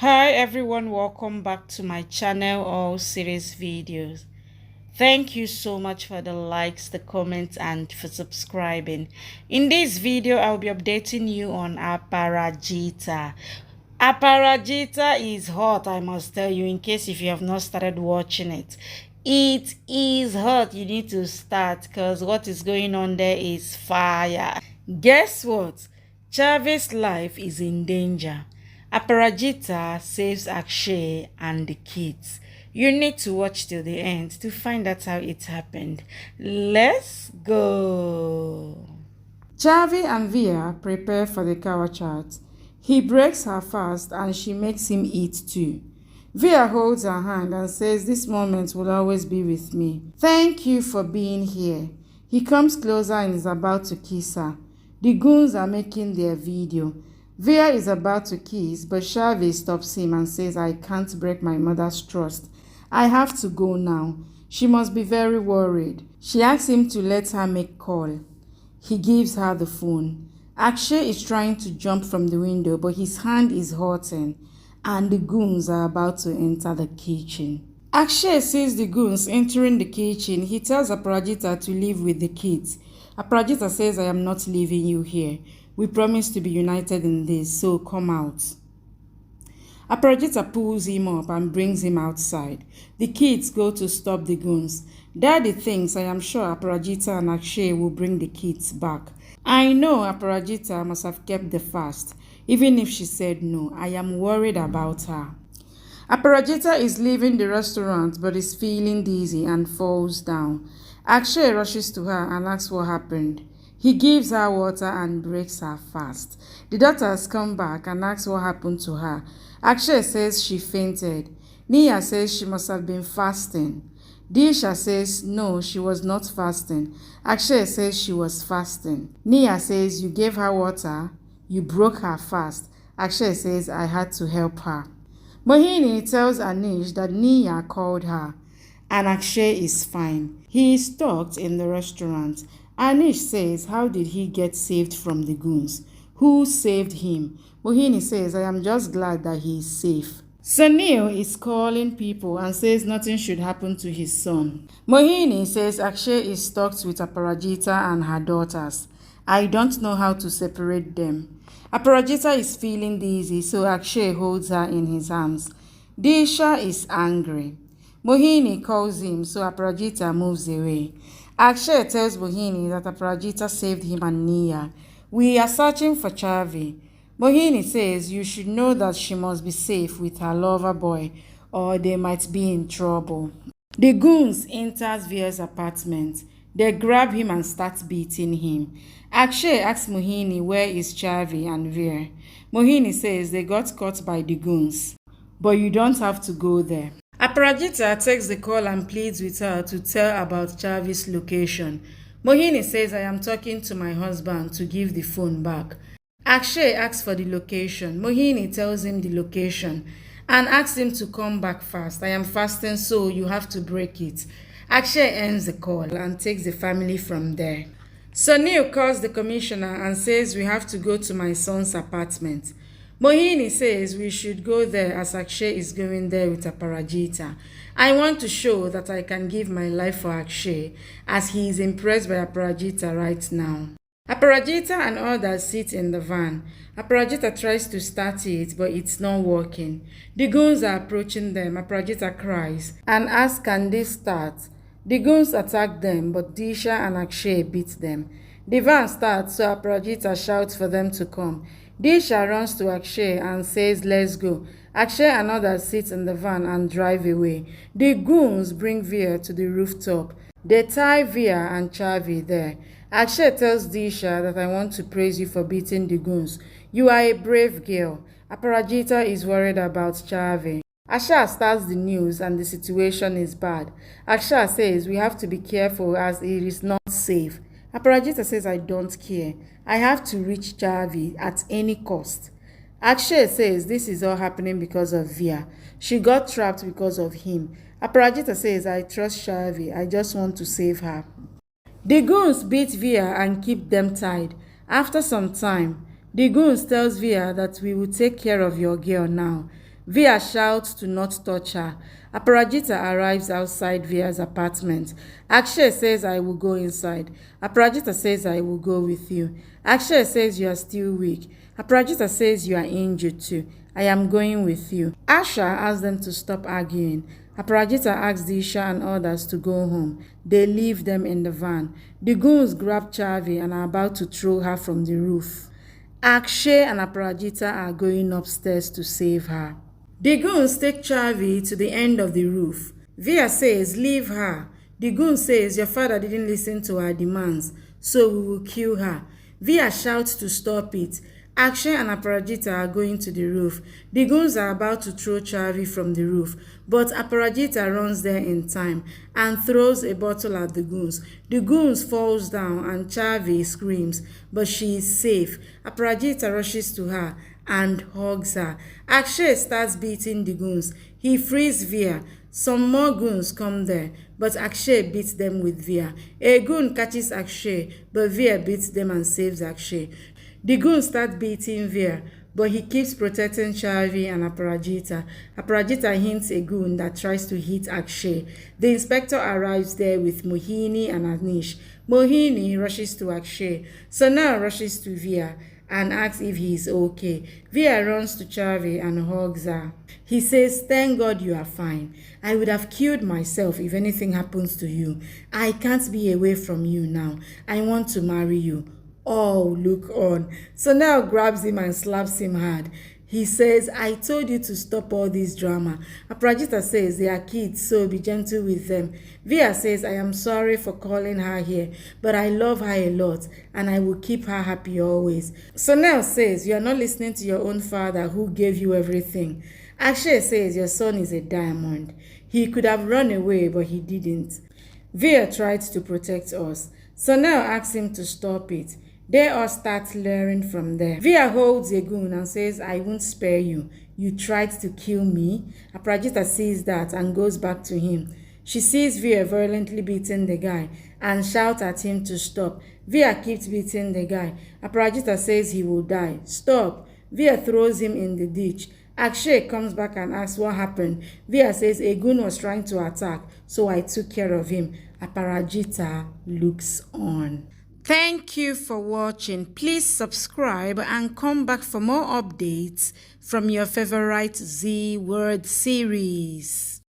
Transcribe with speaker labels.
Speaker 1: Hi everyone, welcome back to my channel or series videos. Thank you so much for the likes, the comments, and for subscribing. In this video, I'll be updating you on Aparajita. Aparajita is hot, I must tell you, in case if you have not started watching it. It is hot. You need to start because what is going on there is fire. Guess what? Chhavi's life is in danger. Aparajita saves Akshay and the kids. You need to watch till the end to find out how it happened. Let's go. Chhavi and Veer prepare for the cow chat. He breaks her fast and she makes him eat too. Veer holds her hand and says this moment will always be with me. Thank you for being here. He comes closer and is about to kiss her. The goons are making their video. Veer is about to kiss, but Chhavi stops him and says, I can't break my mother's trust. I have to go now. She must be very worried. She asks him to let her make call. He gives her the phone. Akshay is trying to jump from the window, but his hand is hurting, and the goons are about to enter the kitchen. Akshay sees the goons entering the kitchen. He tells Aparajita to leave with the kids. Aparajita says, I am not leaving you here. We promise to be united in this, so come out. Aparajita pulls him up and brings him outside. The kids go to stop the goons. Daddy thinks I am sure Aparajita and Akshay will bring the kids back. I know Aparajita must have kept the fast. Even if she said no, I am worried about her. Aparajita is leaving the restaurant but is feeling dizzy and falls down. Akshay rushes to her and asks what happened. He gives her water and breaks her fast. The daughters come back and ask what happened to her. Akshay says she fainted. Nia says she must have been fasting. Disha says no, she was not fasting. Akshay says she was fasting. Nia says you gave her water, you broke her fast. Akshay says I had to help her. Mohini tells Anish that Nia called her and Akshay is fine. He is talked in the restaurant. Anish says how did he get saved from the goons? Who saved him? Mohini says I am just glad that he is safe. Sunil is calling people and says nothing should happen to his son. Mohini says Akshay is stuck with Aparajita and her daughters. I don't know how to separate them. Aparajita is feeling dizzy, so Akshay holds her in his arms. Disha is angry. Mohini calls him, so Aparajita moves away. Akshay tells Mohini that Aparajita saved him and Nia. We are searching for Chhavi. Mohini says you should know that she must be safe with her lover boy or they might be in trouble. The goons enter Veer's apartment. They grab him and start beating him. Akshay asks Mohini where is Chhavi and Veer. Mohini says they got caught by the goons, but you don't have to go there. Aparajita takes the call and pleads with her to tell about Chhavi's location. Mohini says I am talking to my husband to give the phone back. Akshay asks for the location. Mohini tells him the location and asks him to come back fast. I am fasting, so you have to break it. Akshay ends the call and takes the family from there. Sunil calls the commissioner and says we have to go to my son's apartment. Mohini says we should go there as Akshay is going there with Aparajita. I want to show that I can give my life for Akshay as he is impressed by Aparajita right now. Aparajita and others sit in the van. Aparajita tries to start it, but it's not working. The goons are approaching them. Aparajita cries and asks can they start. The goons attack them, but Disha and Akshay beat them. The van starts, so Aparajita shouts for them to come. Disha runs to Akshay and says, let's go. Akshay and others sit in the van and drive away. The goons bring Veer to the rooftop. They tie Veer and Chhavi there. Akshay tells Disha that I want to praise you for beating the goons. You are a brave girl. Aparajita is worried about Chhavi. Akshay starts the news and the situation is bad. Akshay says we have to be careful as it is not safe. Aparajita says I don't care. I have to reach Chhavi at any cost. Akshay says this is all happening because of Veer. She got trapped because of him. Aparajita says I trust Chhavi. I just want to save her. The goons beat Veer and keep them tied. After some time, the goons tells Veer that we will take care of your girl now. Veer shouts to not touch her. Aparajita arrives outside Veer's apartment. Akshay says, I will go inside. Aparajita says, I will go with you. Akshay says, you are still weak. Aparajita says, you are injured too. I am going with you. Asha asks them to stop arguing. Aparajita asks Disha and others to go home. They leave them in the van. The goons grab Chhavi and are about to throw her from the roof. Akshay and Aparajita are going upstairs to save her. The goons take Chhavi to the end of the roof. Veer says, leave her. The goon says, your father didn't listen to our demands, so we will kill her. Veer shouts to stop it. Akshay and Aparajita are going to the roof. The goons are about to throw Chhavi from the roof, but Aparajita runs there in time and throws a bottle at the goons. The goons falls down and Chhavi screams, but she is safe. Aparajita rushes to her and hugs her. Akshay starts beating the goons. He frees Veer. Some more goons come there, but Akshay beats them with Veer. A goon catches Akshay, but Veer beats them and saves Akshay. The goon starts beating Veer, but he keeps protecting Chhavi and Aparajita. Aparajita hints a goon that tries to hit Akshay. The inspector arrives there with Mohini and Anish. Mohini rushes to Akshay. Sonal rushes to Veer and asks if he is okay. Veer runs to Chhavi and hugs her. He says, thank God you are fine. I would have killed myself if anything happens to you. I can't be away from you now. I want to marry you. Oh, look on. Sonal grabs him and slaps him hard. He says, I told you to stop all this drama. Aparajita says, they are kids, so be gentle with them. Veer says, I am sorry for calling her here, but I love her a lot, and I will keep her happy always. Sonal says, you are not listening to your own father who gave you everything. Akshay says, your son is a diamond. He could have run away, but he didn't. Veer tried to protect us. Sonal asks him to stop it. They all start learning from there. Veer holds a gun and says, I won't spare you. You tried to kill me. Aparajita sees that and goes back to him. She sees Veer violently beating the guy and shouts at him to stop. Veer keeps beating the guy. Aparajita says he will die. Stop. Veer throws him in the ditch. Akshay comes back and asks what happened. Veer says a goon was trying to attack, so I took care of him. Aparajita looks on. Thank you for watching. Please subscribe and come back for more updates from your favorite Z Word series.